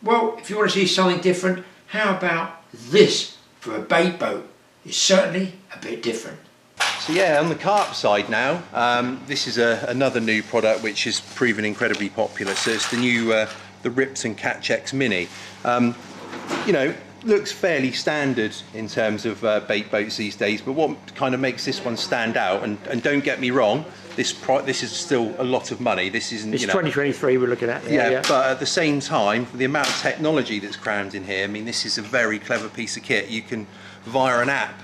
Well, if you want to see something different, how about this for a bait boat? It's certainly a bit different. So yeah, on the carp side now, this is another new product which has proven incredibly popular. So it's the new the Rips and Catch X Mini. You know, looks fairly standard in terms of bait boats these days, but what kind of makes this one stand out, and don't get me wrong, this is still a lot of money. This isn't, it's, you know, 2023 we're looking at. Yeah, but at the same time, the amount of technology that's crammed in here, I mean, this is a very clever piece of kit. You can, via an app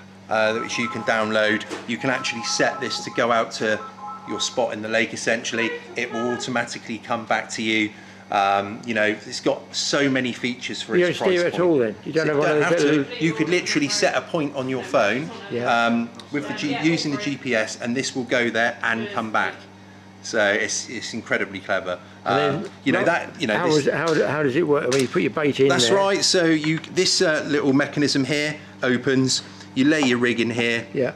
which you can download, you can actually set this to go out to your spot in the lake essentially. It will automatically come back to you. You know, it's got so many features for its price point. You don't steer at all then? You don't have to. You could literally set a point on your phone with using the GPS, and this will go there and come back. So it's incredibly clever. You know that. You know, how does it work? When you put your bait in that's there? right. So this little mechanism here opens. You lay your rig in here. Yeah.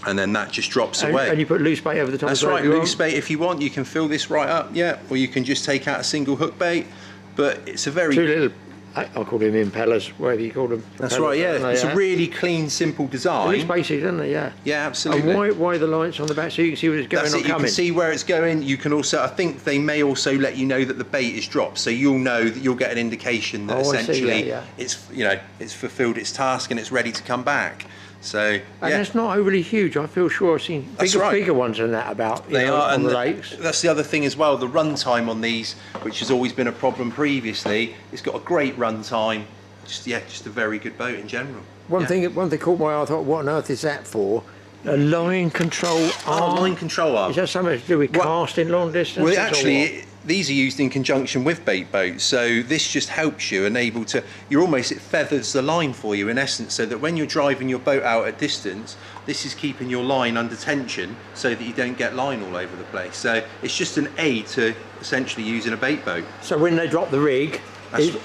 And then that just drops away. And you put loose bait over the top. That's right, loose bait if you want. You can fill this right up, yeah. Or you can just take out a single hook bait. But it's a very... Two little, I'll call them impellers, whatever you call them. That's right, yeah. It's a really clean, simple design. It's basic, isn't it? Yeah. Yeah, absolutely. And why the lights on the back? So you can see where it's going or coming? You can see where it's going. You can also, I think they may also let you know that the bait is dropped. So you'll know that you'll get an indication that essentially it's, you know, it's fulfilled its task and it's ready to come back. So, and it's not overly huge. I feel sure I've seen bigger ones than that about. They are on the lakes. That's the other thing as well. The run time on these, which has always been a problem previously, it's got a great run time. Just a very good boat in general. One thing caught my eye. I thought, what on earth is that for? A line control arm. Oh, line control arm. Is that something to do with casting long distance? Well, actually, these are used in conjunction with bait boats, so this just helps you and able to, it feathers the line for you in essence, so that when you're driving your boat out at distance, this is keeping your line under tension so that you don't get line all over the place. So it's just an aid to essentially using a bait boat. So when they drop the rig,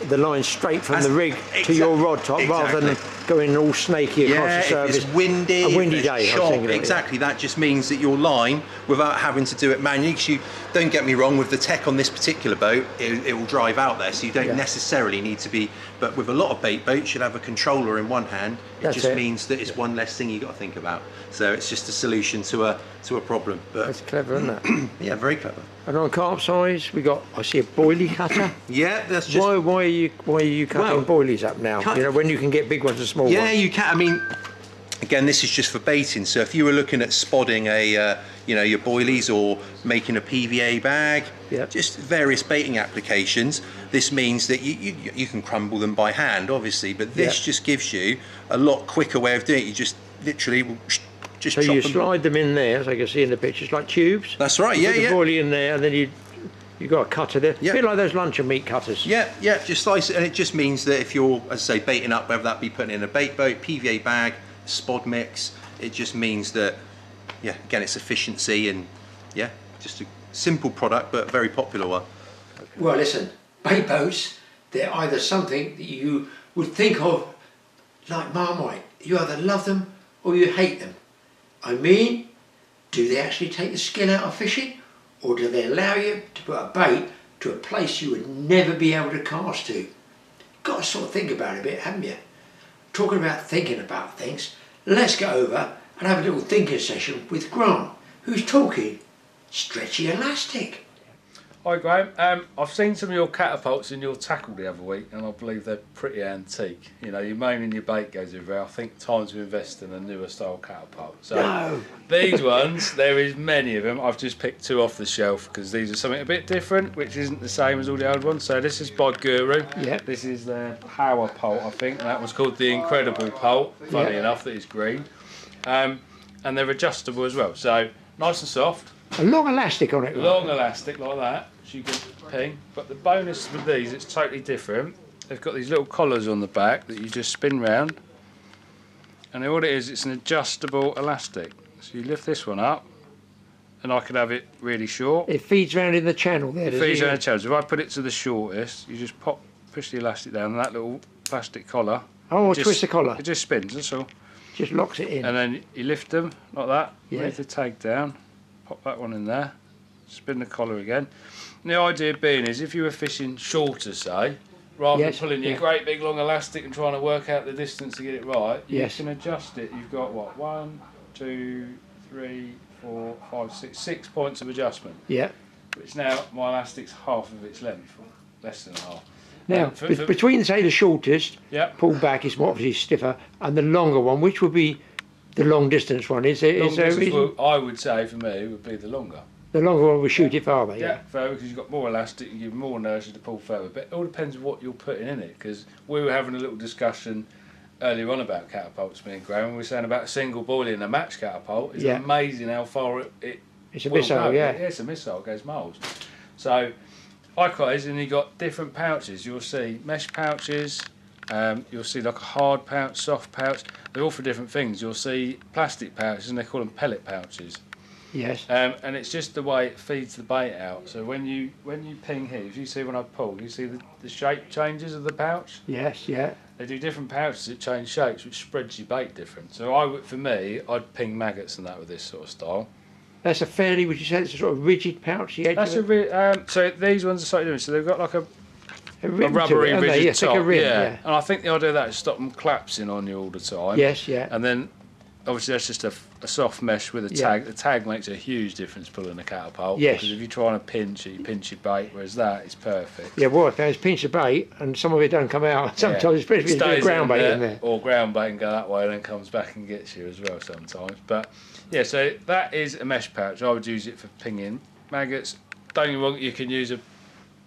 the line's straight from the rig to your rod top rather than going all snaky across the surface. If it's windy, a windy day. Exactly, that just means that your line, without having to do it manually, because you, don't get me wrong, with the tech on this particular boat, it will drive out there, so you don't necessarily need to be, but with a lot of bait boats, you'll have a controller in one hand. It just means that it's one less thing you've got to think about. So it's just a solution to a problem. But that's clever, isn't it? Yeah, very clever. And on carp size, I see a boilie cutter. Yeah, that's just... Why are you cutting boilies up now? You know, when you can get big ones and small ones. Yeah, you can. I mean, again, this is just for baiting. So if you were looking at spodding your boilies or making a PVA bag, just various baiting applications, this means that you can crumble them by hand, obviously, but this just gives you a lot quicker way of doing it. You just literally just so you slide them in there, as I can see in the pictures, like tubes. That's right. You put the boilie in there, and then you got a cutter there. A bit like those luncheon meat cutters. Yeah, just slice it, and it just means that if you're, as I say, baiting up, whether that be putting in a bait boat, PVA bag, spod mix, it just means that, again, it's efficiency and just a simple product but a very popular one. Well, listen, bait boats, they're either something that you would think of like Marmite. You either love them or you hate them. I mean, do they actually take the skin out of fishing, or do they allow you to put a bait to a place you would never be able to cast to? Got to sort of think about it a bit, haven't you? Talking about thinking about things, let's go over and have a little thinking session with Graeme, who's talking stretchy elastic. Hi Graeme, I've seen some of your catapults in your tackle the other week, and I believe they're pretty antique. You know, your main and your bait goes everywhere. I think time to invest in a newer style catapult. So these ones, there is many of them. I've just picked two off the shelf because these are something a bit different, which isn't the same as all the old ones. So this is by Guru. This is their power pult, I think, and that one's called the Incredible Pult. Funny enough, that is green, and they're adjustable as well. So nice and soft. A long elastic on it. Long elastic like that, so you can ping. But the bonus with these, it's totally different. They've got these little collars on the back that you just spin round. And all it is, it's an adjustable elastic. So you lift this one up, and I could have it really short. It feeds round in the channel there. It feeds around the channel. So if I put it to the shortest, you just push the elastic down, and that little plastic collar. Oh, twist the collar. It just spins, that's all. Just locks it in. And then you lift them like that, move the tag down. Pop that one in there, spin the collar again. And the idea being is if you were fishing shorter, say, rather Yes, than pulling your yeah. great big long elastic and trying to work out the distance to get it right, you Yes. can adjust it. You've got what, 1, 2, 3, 4, 5, 6, 6 points of adjustment. Yeah. Which now my elastic's half of its length, or less than half. Now, between, say, the shortest Yep. pulled back is more obviously stiffer, and the longer one, which would be the long distance one? Is there a reason? I would say for me would be the longer. The longer one will shoot it farther. Yeah, further, because you've got more elastic, you give more inertia to pull further. But it all depends on what you're putting in it. Because we were having a little discussion earlier on about catapults, me and Graeme, and we were saying about a single boilie and a match catapult. It's amazing how far it's a missile, go. yeah. It's a missile, it goes miles. So, likewise, and you've got different pouches. You'll see mesh pouches, you'll see like a hard pouch, soft pouch. They're all for different things. You'll see plastic pouches, and they call them pellet pouches. Yes. And it's just the way it feeds the bait out. So when you ping here, if you see when I pull, you see the shape changes of the pouch. Yes, yeah. They do different pouches that change shapes, which spreads your bait different. So for me, I'd ping maggots and that with this sort of style. That's a fairly, would you say, it's a sort of rigid pouch? The edge That's of it? so these ones are slightly different. So they've got like a rim rubbery to it, rigid yeah, top. like a rim, yeah. And I think the idea of that is stop them collapsing on you all the time. Yes, yeah. And then obviously that's just a soft mesh with a tag. The tag makes a huge difference pulling a catapult. Yes. Because if you're trying to pinch it, you pinch your bait, whereas that is perfect. Yeah, what I found is pinch the bait and some of it don't come out. Sometimes, especially if there's a ground bait in there. Or ground bait and go that way and then comes back and gets you as well sometimes. But yeah, so that is a mesh pouch. I would use it for pinging maggots. Don't get me wrong, you can use a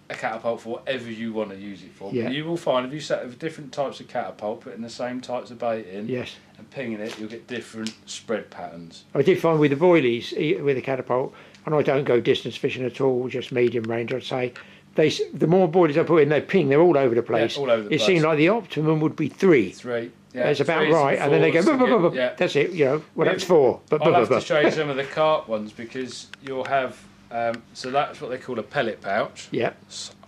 catapult for whatever you want to use it for. Yeah. But you will find if you set with different types of catapult, putting the same types of bait in Yes. and pinging it, you'll get different spread patterns. I did find with the boilies, with the catapult, and I don't go distance fishing at all, just medium range, I'd say, the more boilies I put in, they ping, they're all over the place. Yeah, all over the place. It seemed like the optimum would be 3. 3. Yeah, That's about 3s right, and then they go, yeah. that's it, you know, well, that's 4. I'll have to show you some of the carp ones because you'll have, so that's what they call a pellet pouch. Yeah.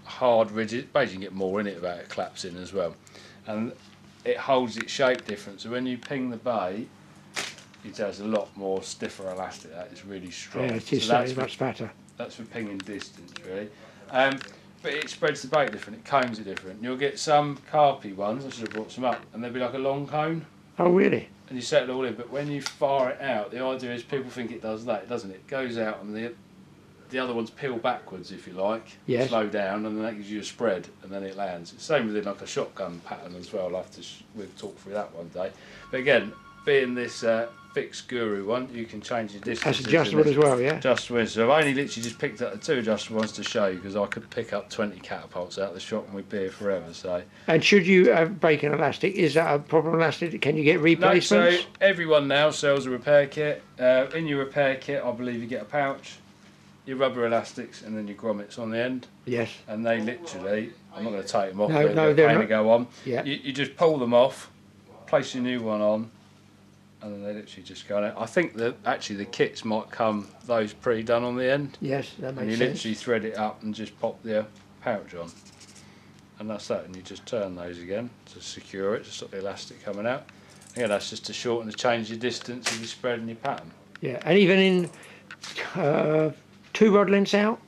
Hard, rigid, basically you can get more in it without it collapsing as well. And it holds its shape different, so when you ping the bait, it has a lot more stiffer elastic, that is really strong. Yeah, it is so that's much fatter. That's for pinging distance really. But it spreads the bait different, it cones it different. You'll get some carpy ones, I should have brought some up, and they'll be like a long cone. Oh, really? And you set it all in, but when you fire it out, the idea is people think it does that, doesn't it? It goes out and the other ones peel backwards, if you like, yes. Slow down, and then that gives you a spread, and then it lands. It's the same with like a shotgun pattern as well. I'll have to we'll talk through that one day. But again, being this fixed guru one, you can change your distance. That's adjustable as well, yeah. Adjustable. So I've only literally just picked up the 2 adjustable ones to show you because I could pick up 20 catapults out of the shop and we'd be here forever. So. And should you break an elastic? Is that a proper elastic? Can you get replacements? No, so everyone now sells a repair kit. In your repair kit, I believe you get a pouch, your rubber elastics, and then your grommets on the end. Yes. And they literally, I'm not going to take them off. No, they're not. Go on. Yeah. You just pull them off, place your new one on, and then they literally just go on. I think that actually the kits might come those pre-done on the end. Yes, that makes and you sense. literally thread it up and just pop the pouch on, and that's that. And you just turn those again to secure it, to stop the elastic coming out. Again, that's just to shorten, to change your distance of your spread and your pattern. Yeah, and even in 2 rod lengths out.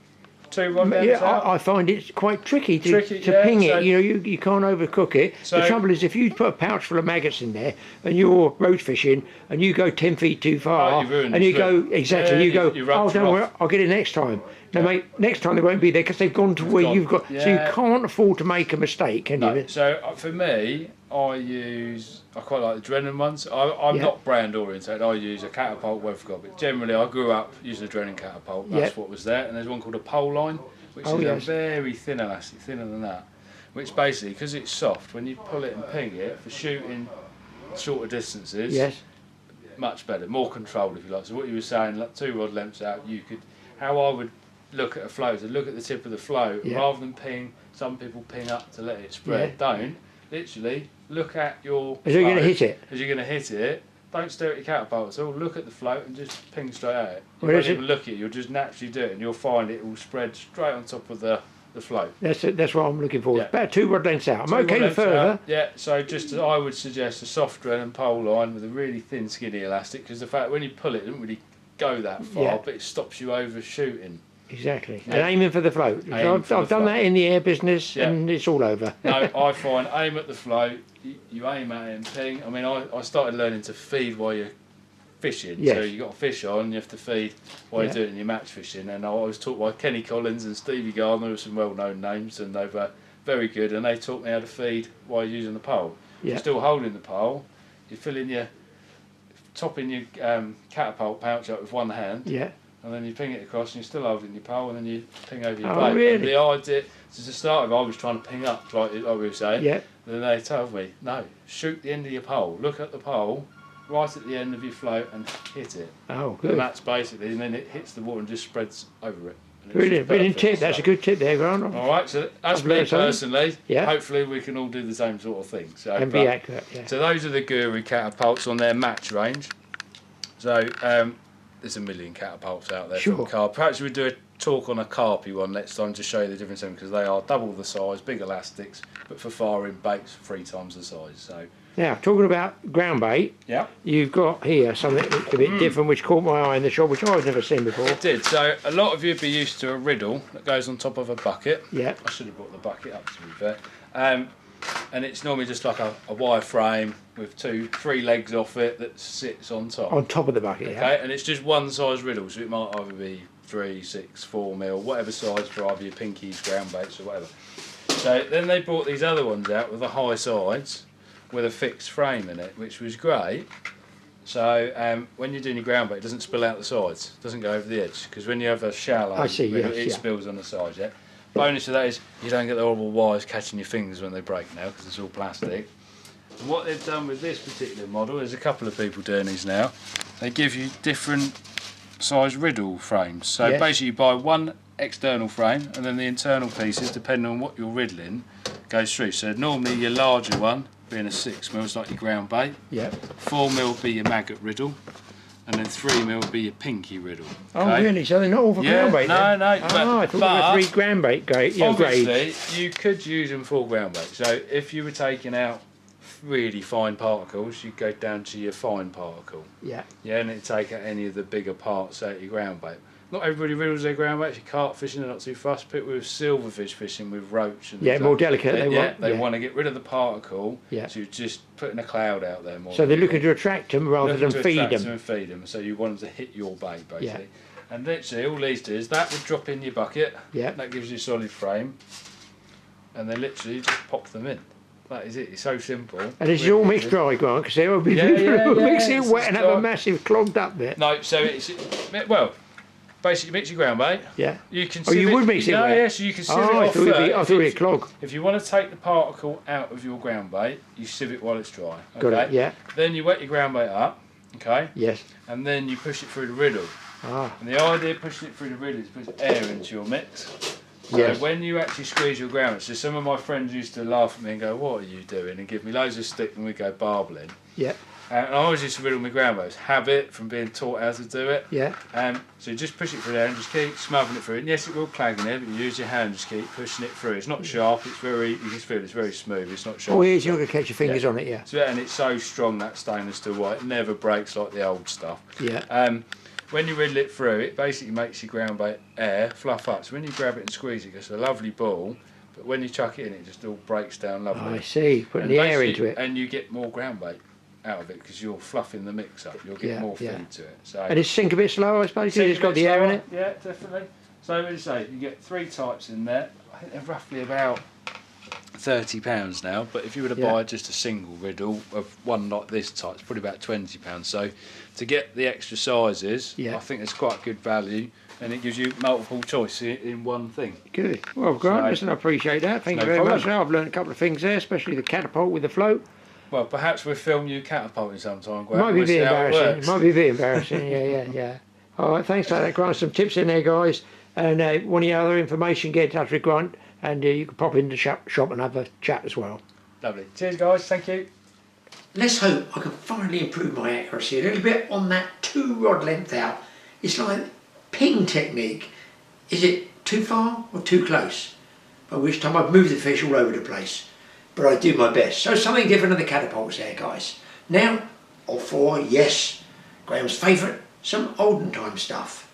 2 rod lengths out. I find it quite tricky to yeah, ping so it. You know, you can't overcook it. So the trouble is, if you put a pouch full of maggots in there and you're roach fishing and you go 10 feet too far, and you go oh, don't worry, I'll get it next time. No, mate, next time they won't be there because they've gone to where you've got. Yeah. So you can't afford to make a mistake, can you? So for me, I quite like the Drennan ones. I'm not brand oriented. I use a catapult, Weatherguard, but generally I grew up using a Drennan catapult. That's what was there. And there's one called a pole line, which is a very thin elastic, thinner than that. Which basically, because it's soft, when you pull it and ping it for shooting shorter distances, much better, more controlled if you like. So what you were saying, like 2 rod lengths out, you could. How I would look at a float, to look at the tip of the float rather than ping. Some people ping up to let it spread. Don't. Literally look at your as you're going to hit it. As you're going to hit it, don't stare at your catapult at all. Look at the float and just ping straight at it. You won't even look at it. You'll just naturally do it, and you'll find it will spread straight on top of the float. That's what I'm looking for. About 2 rod lengths out. I'm okay with further. Out. Yeah. So just I would suggest a soft Drennan pole line with a really thin, skinny elastic, because the fact when you pull it, it doesn't really go that far, but it stops you overshooting. Exactly. And aiming for the float. Aiming for I've the done float. that in the air business and it's all over. No, I find aim at the float, you aim at it and ping. I mean, I started learning to feed while you're fishing. Yes. So you got a fish on, you have to feed while you're doing your match fishing. And I was taught by Kenny Collins and Stevie Gardner, who are some well-known names, and they were very good. And they taught me how to feed while you're using the pole. Yeah. You're still holding the pole, you're topping your catapult pouch up with one hand. Yeah. And then you ping it across, and you're still holding your pole, and then you ping over your Oh, bait. really? And the idea, to start with, I was trying to ping up, like we were saying. Yeah. Then they told me, no, shoot the end of your pole. Look at the pole, right at the end of your float, and hit it. Oh, good. And that's basically, and then it hits the water and just spreads over it. And it's Brilliant. just Brilliant perfect. tip. That's a good tip there, Grant. All right, so that's I've me learned something. personally. Yeah. Hopefully we can all do the same sort of thing. So, And be accurate, yeah. So those are the Guru catapults on their match range. So there's a million catapults out there Sure. from carp. Perhaps we'll do a talk on a carpy one next time to show you the difference in them, because they are double the size, big elastics, but for firing baits 3 times the size. So Now, talking about ground bait, yeah, you've got here something a bit different which caught my eye in the shop, which I've never seen before. it did. So a lot of you'd be used to a riddle that goes on top of a bucket. Yeah. I should have brought the bucket up, to be fair. And it's normally just like a wire frame with 2-3 legs off it that sits on top. On top of the bucket, yeah. Okay, and it's just one size riddle, so it might either be 3, 6, 4 mil, whatever size for either your pinkies, ground baits or whatever. So then they brought these other ones out with the high sides with a fixed frame in it, which was great. So when you're doing your ground bait, it doesn't spill out the sides, it doesn't go over the edge, because when you have a shallow I see, riddle, yes, it yeah. spills on the sides, yeah. Bonus of that is you don't get the horrible wires catching your fingers when they break now, because it's all plastic. And what they've done with this particular model, there's a couple of people doing these now, they give you different size riddle frames. So Yes. basically you buy one external frame, and then the internal pieces, depending on what you're riddling, goes through. So normally your larger one, being a 6 mil, is like your ground bait. Yeah. 4 mil would be your maggot riddle, and then 3 mil would be your pinky riddle. Oh, okay? really? So they're not all for Yeah, ground bait no, then? no, Oh, but- I thought there but- were 3 ground bait grades. Obviously, you could use them for ground bait. So if you were taking out really fine particles, you'd go down to your fine particle. Yeah. Yeah, and it'd take out any of the bigger parts out of your ground bait. Not everybody riddles their ground bait. If you're carp fishing, they're not too fussed. People with silverfish fishing with roach and Yeah, stuff, more delicate, they yeah. want to get rid of the particle. Yeah. So you're just putting a cloud out there more. So they're looking to attract them rather Looking than to feed attract them. and feed them. So you want them to hit your bait basically. Yeah. And literally all these do is that would drop in your bucket. Yeah. That gives you a solid frame. And then literally just pop them in. That is it. It's so simple. And this is all mixed dry, Grant, because they will be Yeah, yeah, mix yeah, it it's wet and have a dry. massive clogged up bit. No, so it's well. Basically, mix your ground bait. Yeah. You can. Oh, you sieve would mix it No, wet? yes, you can sieve Oh, it I off thought it'd be, I first. thought it'd clog. If you want to take the particle out of your ground bait, you sieve it while it's dry. Got Okay? it, yeah. Then you wet your ground bait up, okay, Yes. and then you push it through the riddle. Ah, And the idea of pushing it through the riddle is to put air into your mix. So Yes. when you actually squeeze your ground bait, so some of my friends used to laugh at me and go, "What are you doing?" and give me loads of stick when we go barbling. yeah, And I always used to riddle my ground baits. Habit from being taught how to do it. yeah. So you just push it through there and just keep smothering it through. And yes, it will clag in there, but you use your hand, just keep pushing it through. It's not sharp, it's very, you can feel it's very smooth, it's not sharp. Oh, here's you're going to catch your fingers Yeah. on it, yeah. So, and it's so strong, that stainless steel wire, it never breaks like the old stuff. Yeah. When you riddle it through, it basically makes your ground bait air fluff up. So when you grab it and squeeze it, it gets a lovely ball. But when you chuck it in, it just all breaks down lovely. I see, putting And the air basically- into it. And you get more ground bait out of it because you're fluffing the mix up. You'll get Yeah, more yeah. feed to it. So And it's sink a bit slower, I suppose, because Sink it's a got bit the air in slower. it. Yeah, definitely. So as you say, you get 3 types in there. I think they're roughly about £30 now, but if you were to Yeah. buy just a single riddle of one like this type, it's probably about £20. So to get the extra sizes, Yeah. I think it's quite good value, and it gives you multiple choice in one thing. Good. Well, Grant, So- listen, I appreciate that. Thank No you very problem. much. Now I've learned a couple of things there, especially the catapult with the float. Well, perhaps we'll film you catapulting sometime, It Graham. might be a We'll see bit how it embarrassing. works. It might be a bit embarrassing. Yeah. All right, thanks for that, Grant. Some tips in there, guys. And want any other information, get in touch with Grant, and you can pop in the shop and have a chat as well. Lovely. Cheers, guys. Thank you. Let's hope I can finally improve my accuracy a little bit on that 2-rod length out. It's like ping technique. Is it too far or too close? By which time I've moved the fish all over the place. But I do my best. So something different than the catapults there, guys. Now, off for, yes, Graham's favourite, some olden time stuff.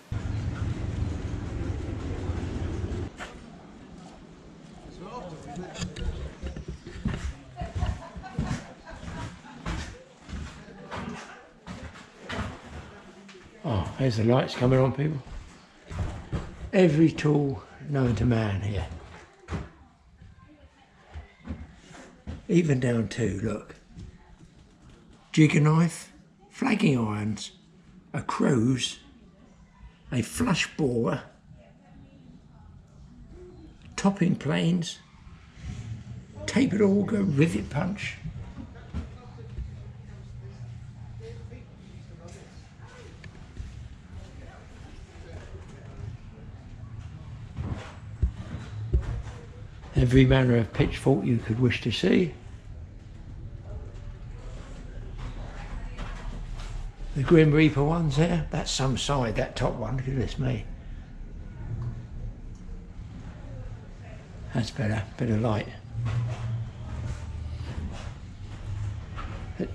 Oh, there's the lights coming on, people. Every tool known to man here. Even down to, look, jigger knife, flagging irons, a crow's, a flush borer, topping planes, tapered auger, rivet punch. Every manner of pitchfork you could wish to see. The Grim Reaper ones there, that's some side, that top one, goodness me. That's better, bit of light.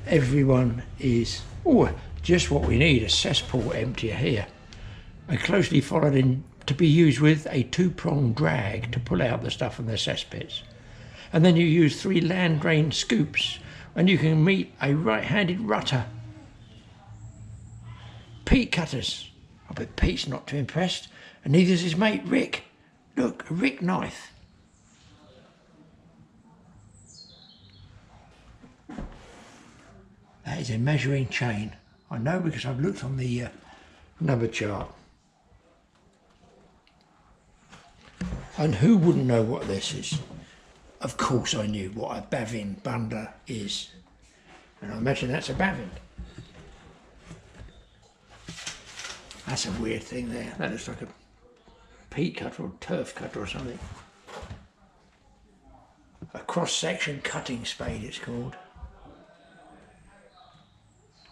Everyone is, oh, just what we need, a cesspool emptier here. And closely followed in to be used with a 2-pronged drag to pull out the stuff from the cesspits. And then you use 3 land drain scoops and you can meet a right-handed rutter. Peat cutters. I bet Pete's not too impressed, and neither is his mate Rick. Look, a Rick knife. That is a measuring chain. I know because I've looked on the number chart. And who wouldn't know what this is? Of course I knew what a bavin bunder is. And I imagine that's a bavin. That's a weird thing there. That looks like a peat cutter or turf cutter or something. A cross-section cutting spade it's called.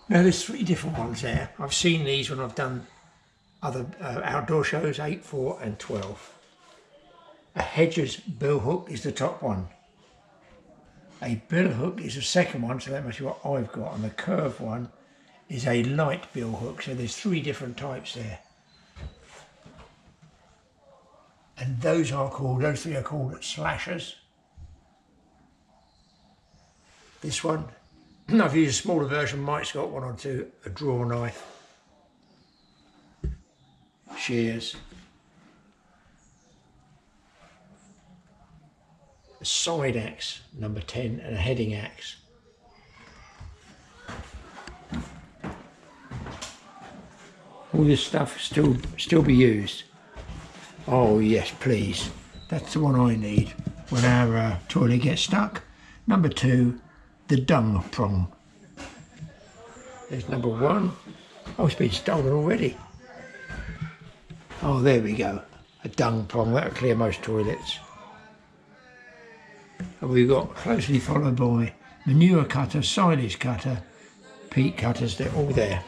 Now there's 3 different ones there. I've seen these when I've done other outdoor shows, 8, 4 and 12. A hedger's billhook is the top one. A billhook is the second one, so that must be what I've got. And the curved one is a light billhook, so there's 3 different types there. And those 3 are called slashers. This one, I've used a smaller version, Mike's got one or two, a draw knife, shears, a side axe, number 10, and a heading axe. All this stuff still be used. Oh yes, please. That's the one I need when our toilet gets stuck. Number 2, the dung prong. There's number 1. Oh, it's been stolen already. Oh, there we go. A dung prong, that'll clear most toilets. And we've got closely followed by manure cutter, silage cutter, peat cutters, they're all there.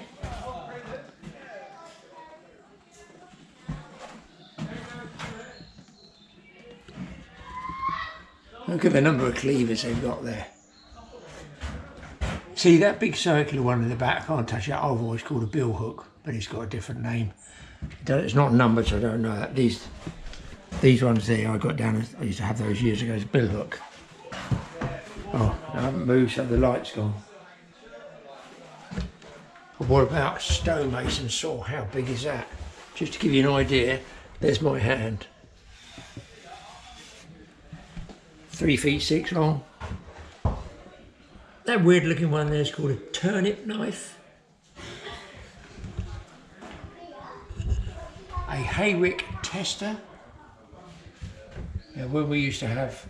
Look at the number of cleavers they've got there. See that big circular one in the back, I can't touch that. I've always called a bill hook, but it's got a different name. It's not numbered, so I don't know that. These ones there I got down, I used to have those years ago as bill hook. Oh, I haven't moved, so the light's gone. But what about a stonemason saw? How big is that? Just to give you an idea, there's my hand. 3 feet 6 long. That weird looking one there is called a turnip knife. A hayrick tester. Now, when we used to have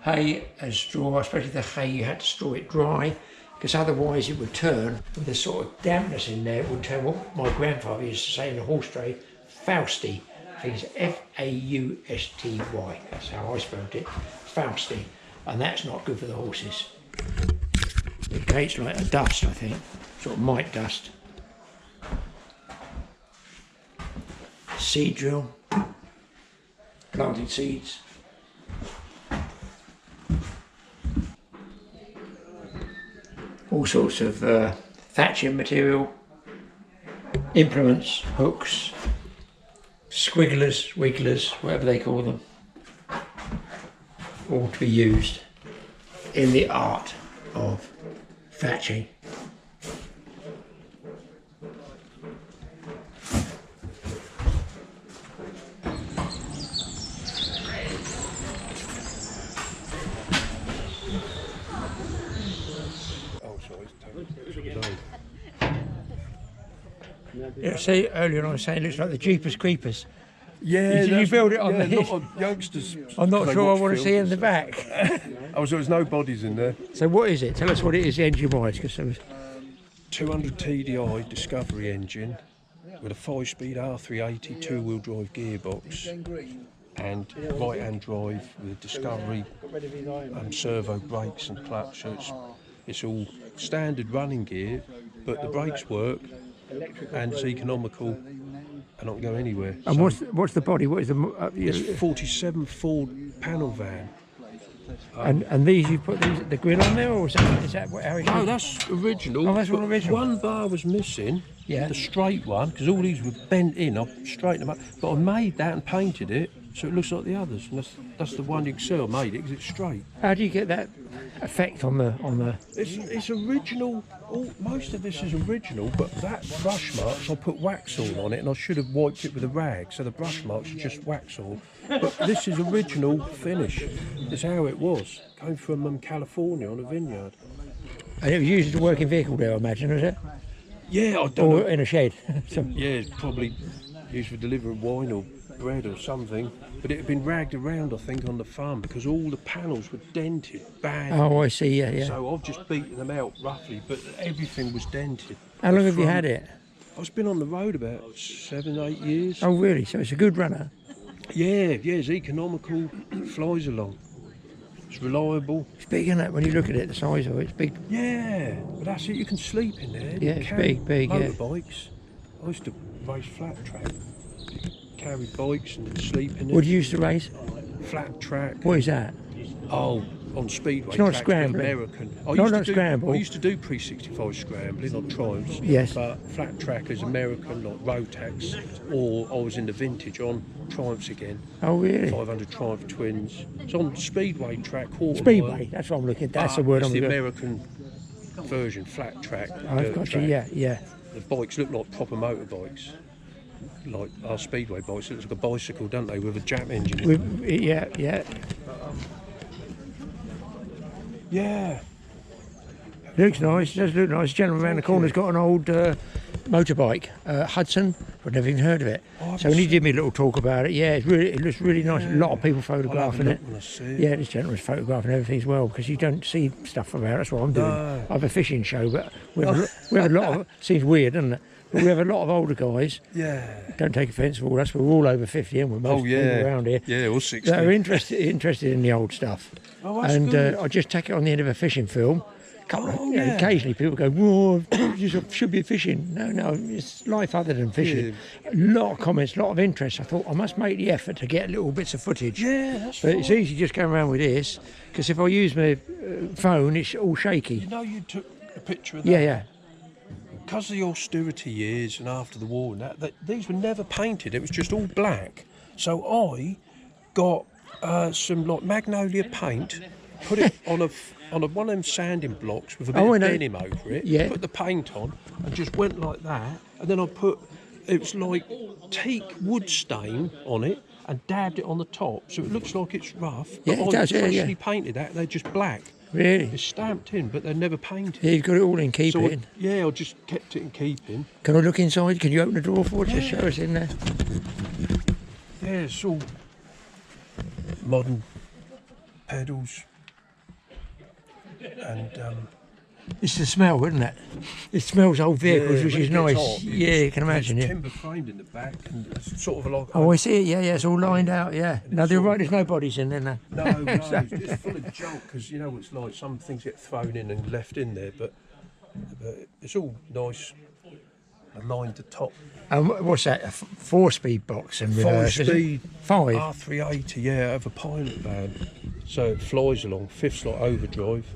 hay as straw, especially the hay, you had to store it dry because otherwise it would turn, with the sort of dampness in there, it would turn what my grandfather used to say in the horse trade, Fausty. I think it's F-A-U-S-T-Y, that's how I spelled it, Fausty, and that's not good for the horses. It creates like a dust, I think, sort of mite dust. Seed drill, planting seeds. All sorts of thatching material, implements, hooks, squigglers, wigglers, whatever they call them, all to be used in the art of thatching. Yeah, see, earlier I was saying it looks like the Jeepers Creepers. Yeah, Did you build it on the a hill? lot of youngsters. I'm not they sure I watch want to see in films the and back. stuff. Oh, so there's no bodies in there. So what is it? Tell us what it is engine-wise. 200 TDI Discovery engine with a 5-speed R380 two-wheel drive gearbox and right-hand drive with Discovery servo brakes and clutch. So it's all standard running gear, but the brakes work and it's economical and not go anywhere. And So what's the body? What is the? it's 47 Ford panel van. And these you put the grill on there, or is that how it? No, that's original. Oh, that's all but original. One bar was missing. Yeah. The straight one, because all these were bent in. I straightened them up, but I made that and painted it so it looks like the others. And that's the one you can see I made it because it's straight. How do you get that effect on the? It's original. Most of this is original, but that brush marks I put Waxall on it, and I should have wiped it with a rag, so the brush marks are just Waxall. But this is original finish. It's how it was. Came from California on a vineyard. And it was used as a working vehicle there, I imagine, was it? Yeah, I don't Or know. in a shed. So, Yeah, it's probably used for delivering wine or bread or something. But it had been ragged around, I think, on the farm because all the panels were dented bad. oh, I see. Yeah, yeah. So I've just beaten them out roughly, but everything was dented. How long The have you front- had it? I've been on the road about 7, 8 years. Oh, really? So it's a good runner. Yeah, it's economical, flies along. It's reliable. It's big, isn't it? When you look at it, the size of it, it's big. Yeah, but that's it, you can sleep in there. Yeah, You it's carry big, yeah. motorbikes. I used to race flat track. Carry bikes and sleep in it. What do you used to race? Flat track. What is that? Oh, on speedway. It's not tracks, scrambling. American. Not scramble. I used to do pre-65 scrambling on Triumphs. Yes. But flat track is American, like Rotax, or I was in the vintage on Triumphs again. Oh, really? 500 Triumph twins. It's on speedway track. quarter Speedway. mile, That's what I'm looking at. That's but the word it's I'm the looking at. American version, flat track. I've dirt got you. track. Yeah, yeah. The bikes look like proper motorbikes. Like our speedway bikes, it looks like a bicycle, don't they, with a jam engine in it. Yeah, yeah. Yeah. Looks nice. It does look nice. The gentleman around the corner's got an old motorbike, Hudson. I've never even heard of it. Oh, So when he did me a little talk about it, yeah, it looks really nice. A lot of people photographing it. When I see it. Yeah, this gentleman's photographing everything as well because you don't see stuff about it. That's what I'm doing. No. I have a fishing show, but we have a lot of. Seems weird, doesn't it? But we have a lot of older guys. Yeah. Don't take offence to all us. We're all over 50, and we're most people around here. Yeah, or 60. That are interested in the old stuff. Oh, that's And good. I just take it on the end of a fishing film. Oh, yeah. Occasionally people go, whoa, you should be fishing. No, it's life other than fishing. A lot of comments, a lot of interest. I thought I must make the effort to get little bits of footage. Yeah, that's But fine. it's easy just going around with this, because if I use my phone, it's all shaky. You know, you took a picture of that. Yeah. Because of the austerity years and after the war and that, these were never painted. It was just all black. So I got some like magnolia paint, put it on one of them sanding blocks with a bit Oh, I of know. denim over it. Yeah. Put the paint on and just went like that. And then I put, it was like teak wood stain on it and dabbed it on the top, so it looks like it's rough. Yeah, But it I does, yeah, freshly yeah. painted that. They're just black. Really? It's stamped in, but they're never painted. Yeah, you've got it all in keeping. So I just kept it in keeping. Can I look inside? Can you open the door for us to show us in there? Yeah, it's all modern pedals and It's the smell, isn't it? It smells old vehicles, yeah, which when is it gets nice. hot, Yeah, you can imagine, it's yeah. timber framed in the back and it's sort of like Oh, I see it. Yeah, it's all lined out. Yeah. No, they're right. There's no bodies in there now. no, it's just full of junk because you know what it's like. Some things get thrown in and left in there, but it's all nice. Aligned to top. And what's that? A 4-speed box and reverse? is it? 5-speed 5. R380, yeah, over pilot van. So it flies along. 5th slot overdrive.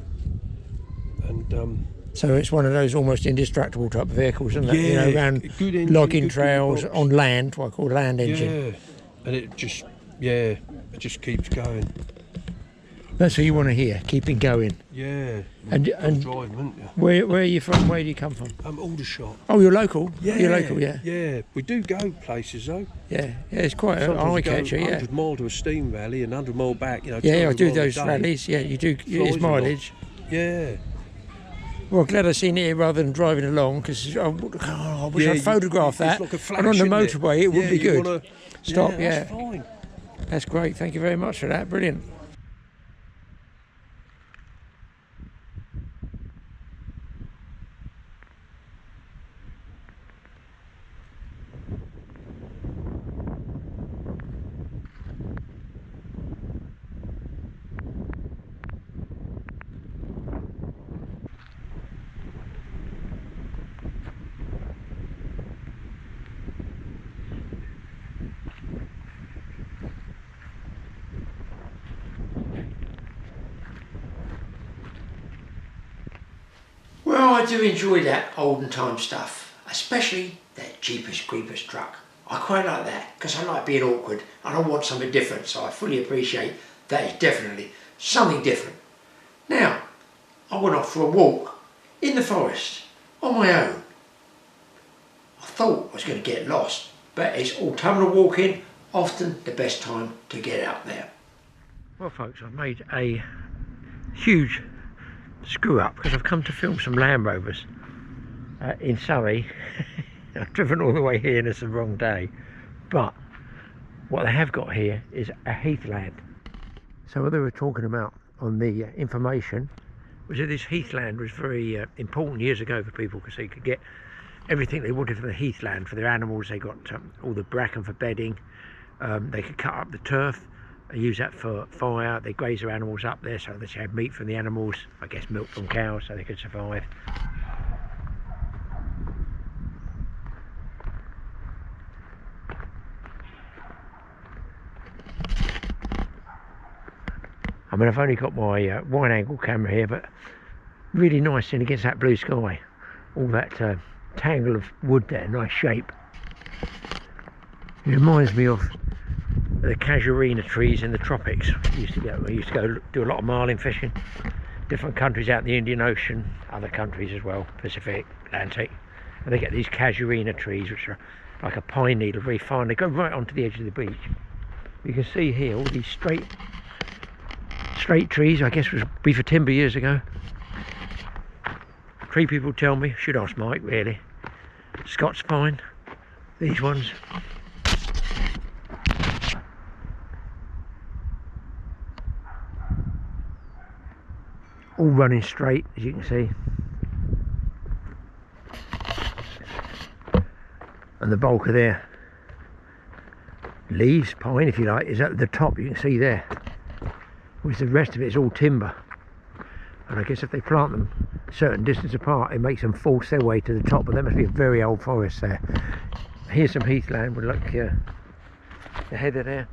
And So it's one of those almost indestructible type of vehicles, isn't it? You know, Yeah, around good engine, logging good trails gearbox. on land, what I call land engine. yeah, and it just keeps going. That's what you want to hear. Keeping going. Yeah. And Driving, wouldn't you? where are you from? Where do you come from? Aldershot. Oh, you're local. You're local. Yeah. Yeah, we do go places though. Yeah. It's quite an Sometimes we eye go catcher. Yeah. 100 mile to a steam rally and 100 mile back. You know. Yeah, I 200 do mile a those day. rallies. Yeah, you do. Flies It's a lot. mileage. Yeah. Well, glad I seen it here rather than driving along, because I wish Yeah, I'd photographed that. It's like a flash, and on the isn't it? motorway, it would be you good. wanna- Stop, That's fine. That's great. Thank you very much for that. Brilliant. Well, I do enjoy that olden time stuff, especially that Jeepers Creepers truck. I quite like that because I like being awkward and I want something different, so I fully appreciate that is definitely something different. Now, I went off for a walk in the forest on my own. I thought I was going to get lost, but it's autumnal walking, often the best time to get out there. Well, folks, I've made a huge screw up because I've come to film some Land Rovers in Surrey. I've driven all the way here and it's the wrong day, but what they have got here is a heathland. So what they were talking about on the information was that this heathland was very important years ago for people, because they could get everything they wanted from the heathland for their animals. They got all the bracken for bedding, they could cut up the turf and use that for fire. They graze their animals up there so they had meat from the animals, I guess milk from cows, so they could survive. I mean, I've only got my wide angle camera here, but really nice thing against that blue sky. All that tangle of wood there, nice shape. It reminds me of the casuarina trees in the tropics. I used to go do a lot of marlin fishing. Different countries out in the Indian Ocean, other countries as well, Pacific, Atlantic. And they get these casuarina trees, which are like a pine needle, very fine. They go right onto the edge of the beach. You can see here all these straight trees, I guess was be for timber years ago. Tree people tell me, should ask Mike really. Scots pine, these ones. All running straight, as you can see. And the bulk of their leaves, pine if you like, is at the top, you can see there. Whereas the rest of it is all timber. And I guess if they plant them a certain distance apart, it makes them force their way to the top, but that must be a very old forest there. Here's some heathland with like the heather there.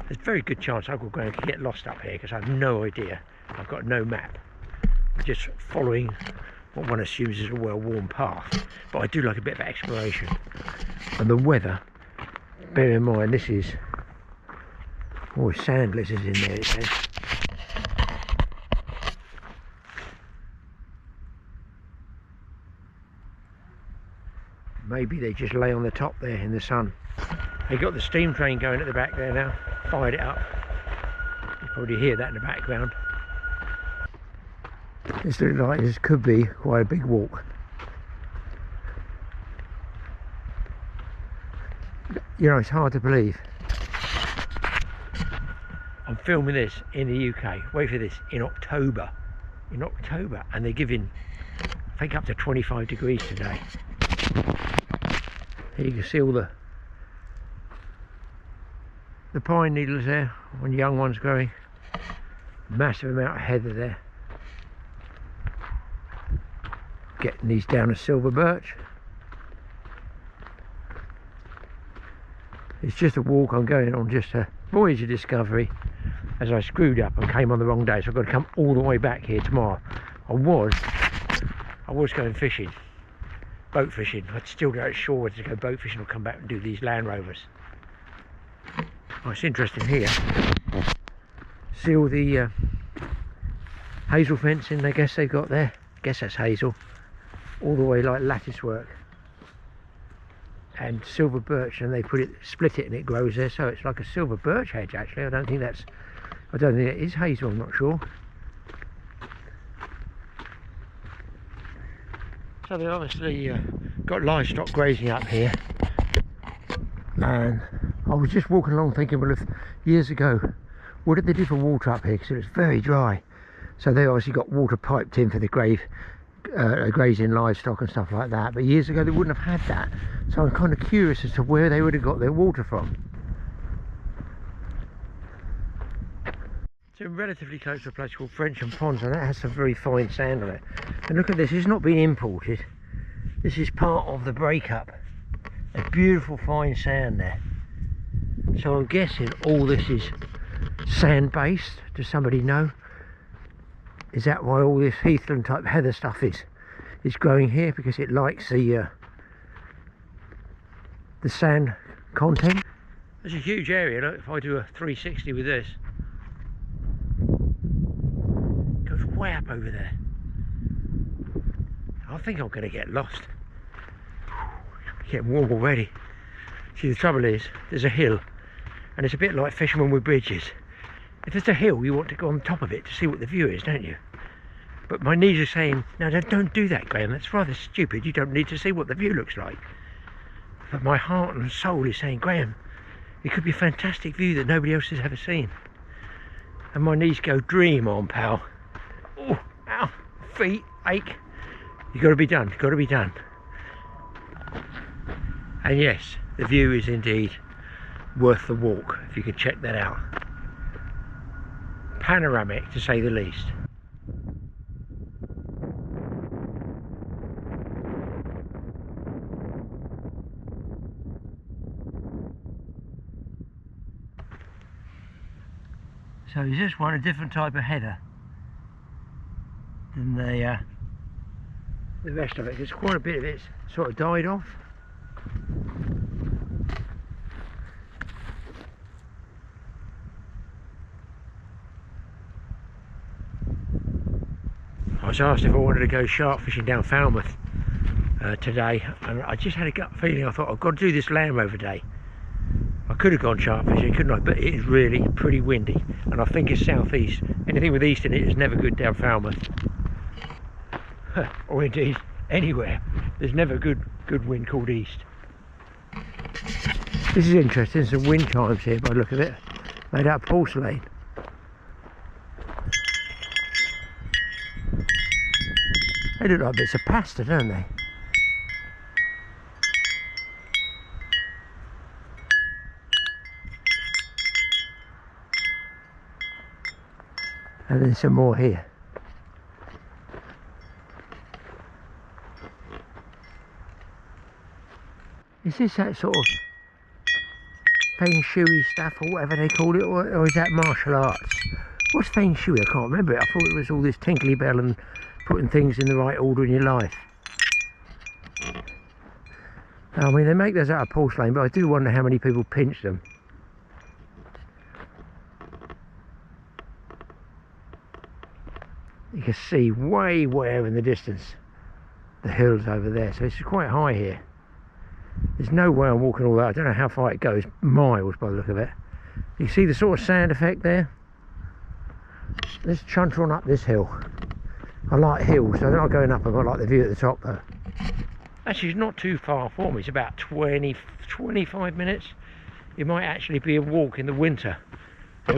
There's a very good chance Uncle Graeme could get lost up here because I have no idea. I've got no map. I'm just following what one assumes is a well-worn path. But I do like a bit of exploration. And the weather, bear in mind this is, oh, sand lizards in there it says. Maybe they just lay on the top there in the sun. They got the steam train going at the back there now. Fired it up. You probably hear that in the background. This looks like this could be quite a big walk. You know, it's hard to believe. I'm filming this in the UK. Wait for this, in October. In October, and they're giving, I think, up to 25 degrees today. Here you can see all the pine needles there, when young ones growing. Massive amount of heather there. Getting these down to silver birch. It's just a walk I'm going on, just a voyage of discovery, as I screwed up and came on the wrong day, so I've got to come all the way back here tomorrow. I was going fishing, boat fishing. I'd still go ashore to go boat fishing or come back and do these Land Rovers. Oh, it's interesting here. See all the hazel fencing I guess they've got there. I guess that's hazel. All the way like lattice work. And silver birch, and they split it and it grows there, so it's like a silver birch hedge actually. I don't think it is hazel, I'm not sure. So they've obviously got livestock grazing up here, and I was just walking along thinking, well, if years ago, what did they do for water up here? Because it was very dry. So they obviously got water piped in for the grazing livestock and stuff like that. But years ago they wouldn't have had that. So I'm kind of curious as to where they would have got their water from. So relatively close to a place called Frensham Ponds, and that has some very fine sand on it. And look at this, it's not been imported. This is part of the breakup. A beautiful fine sand there. So I'm guessing all this is sand based. Does somebody know? Is that why all this heathland type heather stuff is growing here? Because it likes the sand content. There's a huge area. Look, if I do a 360 with this, it goes way up over there. I think I'm going to get lost. It's getting warm already. See, the trouble is, there's a hill, and it's a bit like fishermen with bridges. If there's a hill, you want to go on top of it to see what the view is, don't you? But my knees are saying, no, don't do that, Graeme. That's rather stupid. You don't need to see what the view looks like. But my heart and soul is saying, Graeme, it could be a fantastic view that nobody else has ever seen. And my knees go, dream on, pal. Oh, ow, feet ache. You've got to be done, got to be done. And yes, the view is indeed worth the walk, if you could check that out. Panoramic, to say the least. So is this one a different type of header than the rest of it? Because quite a bit of it's sort of died off. I was asked if I wanted to go shark fishing down Falmouth today, and I just had a gut feeling. I thought, I've got to do this Land Rover day. I could have gone shark fishing, couldn't I? But it is really pretty windy, and I think it's southeast. Anything with east in it is never good down Falmouth. Or indeed anywhere. There's never a good wind called east. This is interesting. There's some wind chimes here by the look of it, made out of porcelain. They look like bits of pasta, don't they? And then some more here. Is this that sort of feng shui stuff or whatever they call it, or is that martial arts? What's feng shui? I can't remember it. I thought it was all this tinkly bell and putting things in the right order in your life. I mean, they make those out of porcelain, but I do wonder how many people pinch them. You can see way in the distance the hills over there, so it's quite high here. There's no way I'm walking all that. I don't know how far it goes, miles by the look of it. You see the sort of sand effect there? Let's chunter on up this hill. I like hills, so I don't like going up. I've got like the view at the top though. Actually, it's not too far for me. It's about 25 minutes. It might actually be a walk in the winter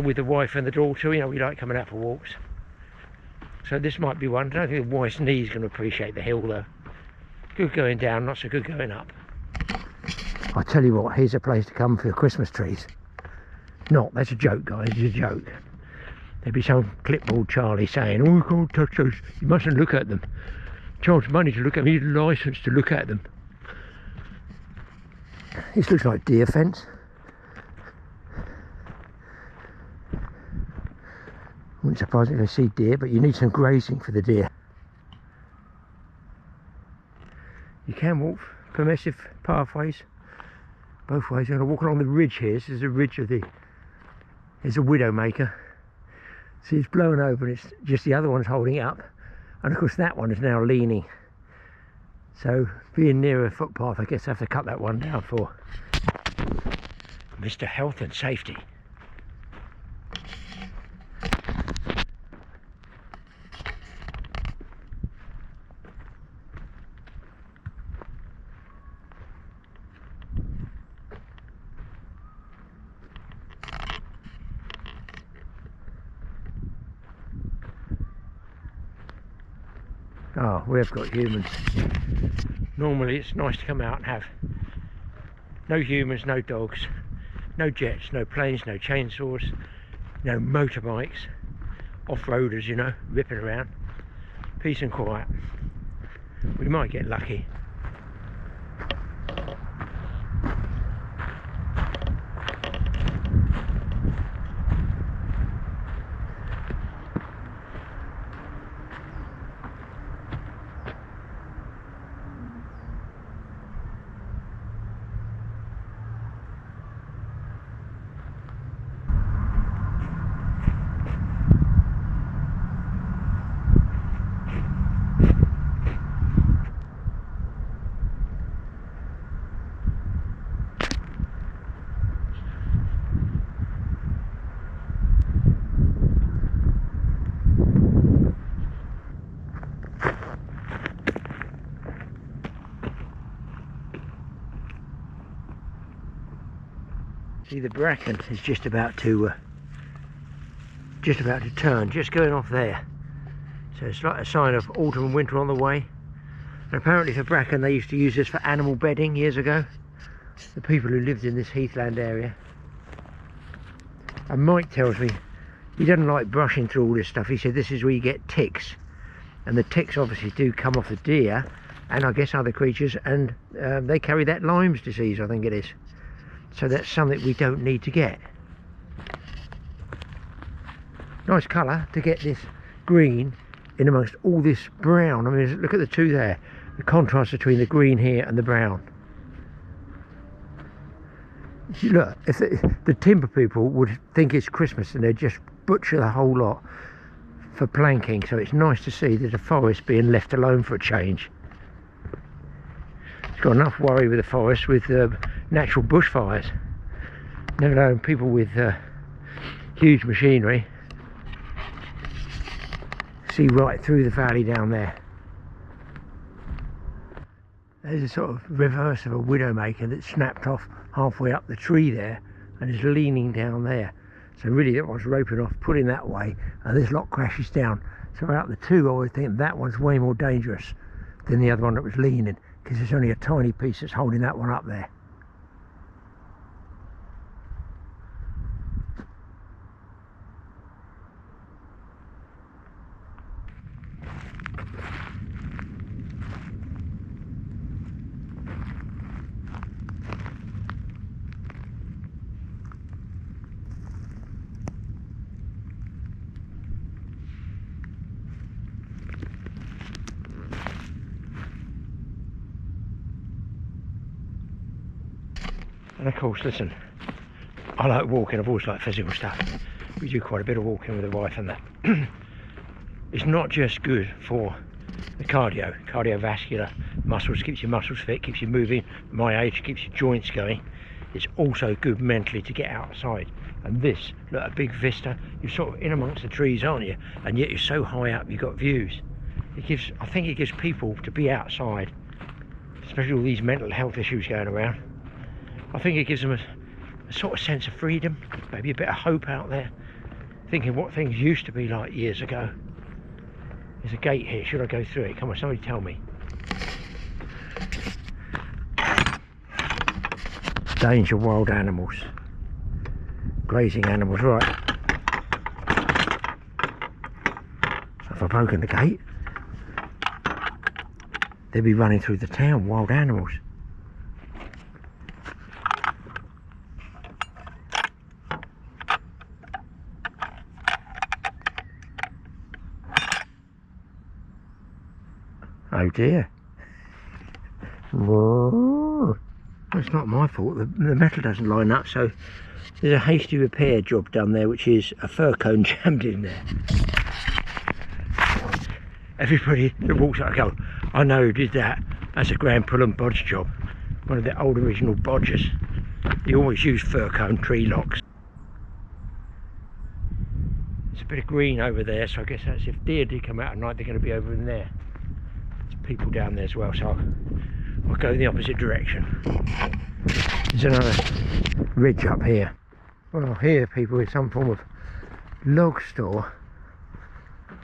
with the wife and the daughter. You know, we like coming out for walks. So this might be one. I don't think the wife's knee's going to appreciate the hill though. Good going down, not so good going up. I tell you what, here's a place to come for your Christmas trees. Not, that's a joke guys, it's a joke. There'd be some clipboard Charlie saying, oh, you can't touch those, you mustn't look at them. Charge money to look at them, you need a licence to look at them. This looks like deer fence. Wouldn't surprise me if I see deer, but you need some grazing for the deer. You can walk permissive pathways both ways. I'm going to walk along the ridge here. This is a ridge of the, there's a widowmaker. See, it's blown over and it's just the other one's holding it up, and of course that one is now leaning. So being near a footpath, I guess I have to cut that one down for Mr. Health and Safety. Oh, we have got humans. Normally it's nice to come out and have no humans, no dogs, no jets, no planes, no chainsaws, no motorbikes, off-roaders, you know, ripping around. Peace and quiet. We might get lucky. See, the bracken is just about to turn, just going off there. So it's like a sign of autumn and winter on the way. And apparently for bracken they used to use this for animal bedding years ago. The people who lived in this heathland area. And Mike tells me he doesn't like brushing through all this stuff. He said this is where you get ticks. And the ticks obviously do come off the deer and I guess other creatures, and they carry that Lyme's disease, I think it is. So that's something we don't need to get. Nice colour to get this green in amongst all this brown. I mean, look at the two there, the contrast between the green here and the brown. Look, if the timber people would think it's Christmas and they'd just butcher the whole lot for planking. So it's nice to see that the forest being left alone for a change. It's got enough worry with the forest with natural bushfires. Never known people with huge machinery see right through the valley down there. There's a sort of reverse of a widowmaker that snapped off halfway up the tree there and is leaning down there. So really that one's roping off, pulling that way, and this lot crashes down. So out of the two I would think that one's way more dangerous than the other one that was leaning, because there's only a tiny piece that's holding that one up there. And of course, listen, I like walking, I've always liked physical stuff. We do quite a bit of walking with the wife and that. It's not just good for the cardiovascular muscles, keeps your muscles fit, keeps you moving, my age, keeps your joints going. It's also good mentally to get outside. And this, look, a big vista, you're sort of in amongst the trees, aren't you? And yet you're so high up, you've got views. I think it gives people to be outside, especially all these mental health issues going around. I think it gives them a sort of sense of freedom, maybe a bit of hope out there, thinking what things used to be like years ago. There's a gate here, should I go through it? Come on, somebody tell me. Danger, wild animals, grazing animals, right. So if I've broken the gate, they'll be running through the town, wild animals. Oh dear. Whoa. It's not my fault, the metal doesn't line up, so there's a hasty repair job done there, which is a fir cone jammed in there. Everybody that walks out go, I know who did that. That's a Graeme pull and bodge job. One of the old original bodgers. He always used fir cone tree locks. There's a bit of green over there, so I guess that's if deer did come out at night, they're going to be over in there. There's people down there as well, so I'll go in the opposite direction. There's another ridge up here. Well, here people with some form of log store.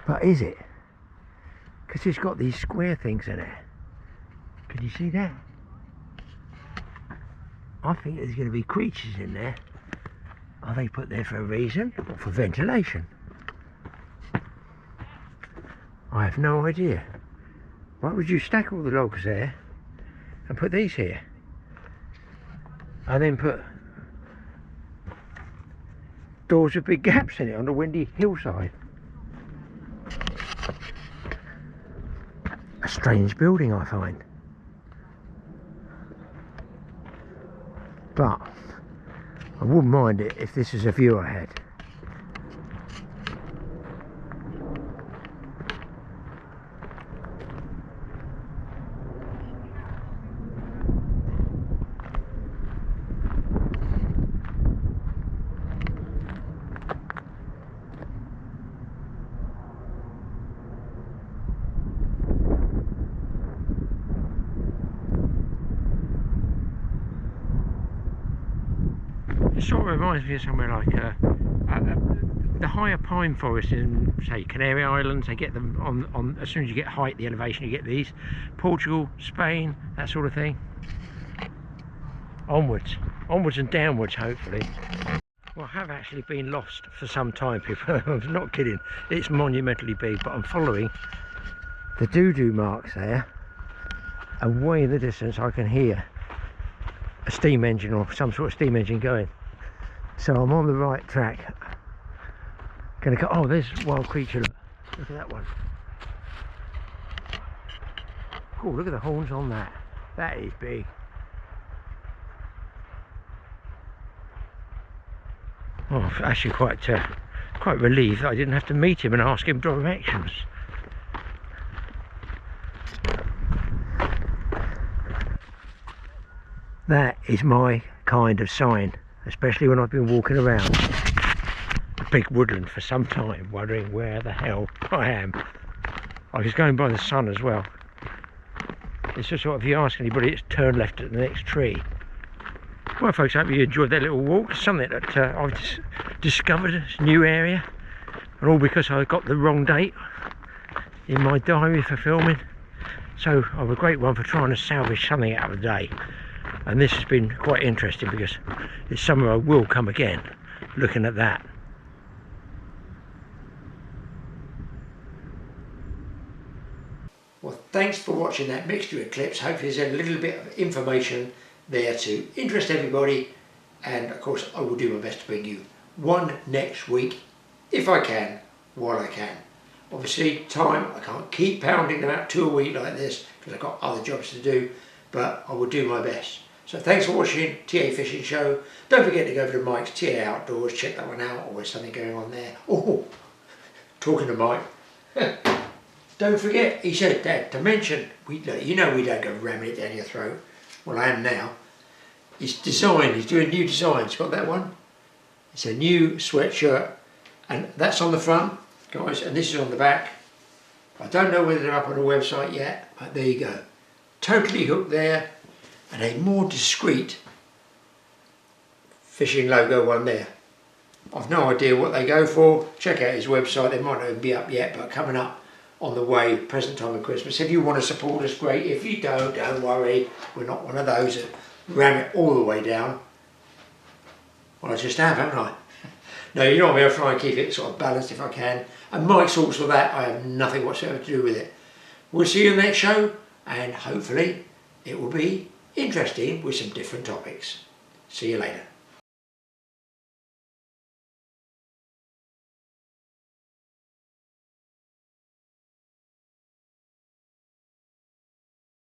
But is it? because it's got these square things in it. Can you see that? I think there's going to be creatures in there. Are they put there for a reason or for ventilation? I have no idea. Why would you stack all the logs there and put these here? And then put doors with big gaps in it on the windy hillside. A strange building, I find. But I wouldn't mind it if this is a view I had. It sort of reminds me of somewhere like the higher pine forest in, say, Canary Islands. They get them on as soon as you get height, the elevation, you get these. Portugal, Spain, that sort of thing. Onwards and downwards, hopefully. Well, I have actually been lost for some time, people. I'm not kidding. It's monumentally big, but I'm following the doo-doo marks there, and way in the distance I can hear a steam engine or some sort of steam engine going. So I'm on the right track. Gonna go. Oh, there's wild creature. Look at that one. Oh, look at the horns on that. That is big. Oh, I'm actually quite relieved that I didn't have to meet him and ask him directions. That is my kind of sign, especially when I've been walking around a big woodland for some time, wondering where the hell I am. I was going by the sun as well. It's just sort of, if you ask anybody, it's turn left at the next tree. Well, folks, I hope you enjoyed that little walk. Something that I've just discovered, a new area, and all because I got the wrong date in my diary for filming. So I'm a great one for trying to salvage something out of the day. And this has been quite interesting because it's somewhere I will come again, looking at that. Well, thanks for watching that mixture of clips. Hopefully there's a little bit of information there to interest everybody, and of course I will do my best to bring you one next week if I can, while I can. Obviously time, I can't keep pounding them out 2 a week like this because I've got other jobs to do, but I will do my best. So thanks for watching TA Fishing Show. Don't forget to go over to Mike's TA Outdoors, check that one out, or there's something going on there. Oh, talking to Mike, don't forget, he said, Dad, to mention, you know we don't go ramming it down your throat. Well, I am now. He's doing new designs. Got that one? It's a new sweatshirt, and that's on the front, guys, and this is on the back. I don't know whether they're up on the website yet, but there you go. Totally hooked there, and a more discreet fishing logo one there. I've no idea what they go for. Check out his website, they might not even be up yet, but coming up on the way, present time of Christmas. If you want to support us, great. If you don't worry. We're not one of those that ram it all the way down. Well, I just have, haven't I? No, you know what I mean, I'll try and keep it sort of balanced if I can. And Mike's thoughts for that, I have nothing whatsoever to do with it. We'll see you in the next show, and hopefully it will be interesting with some different topics. See you later.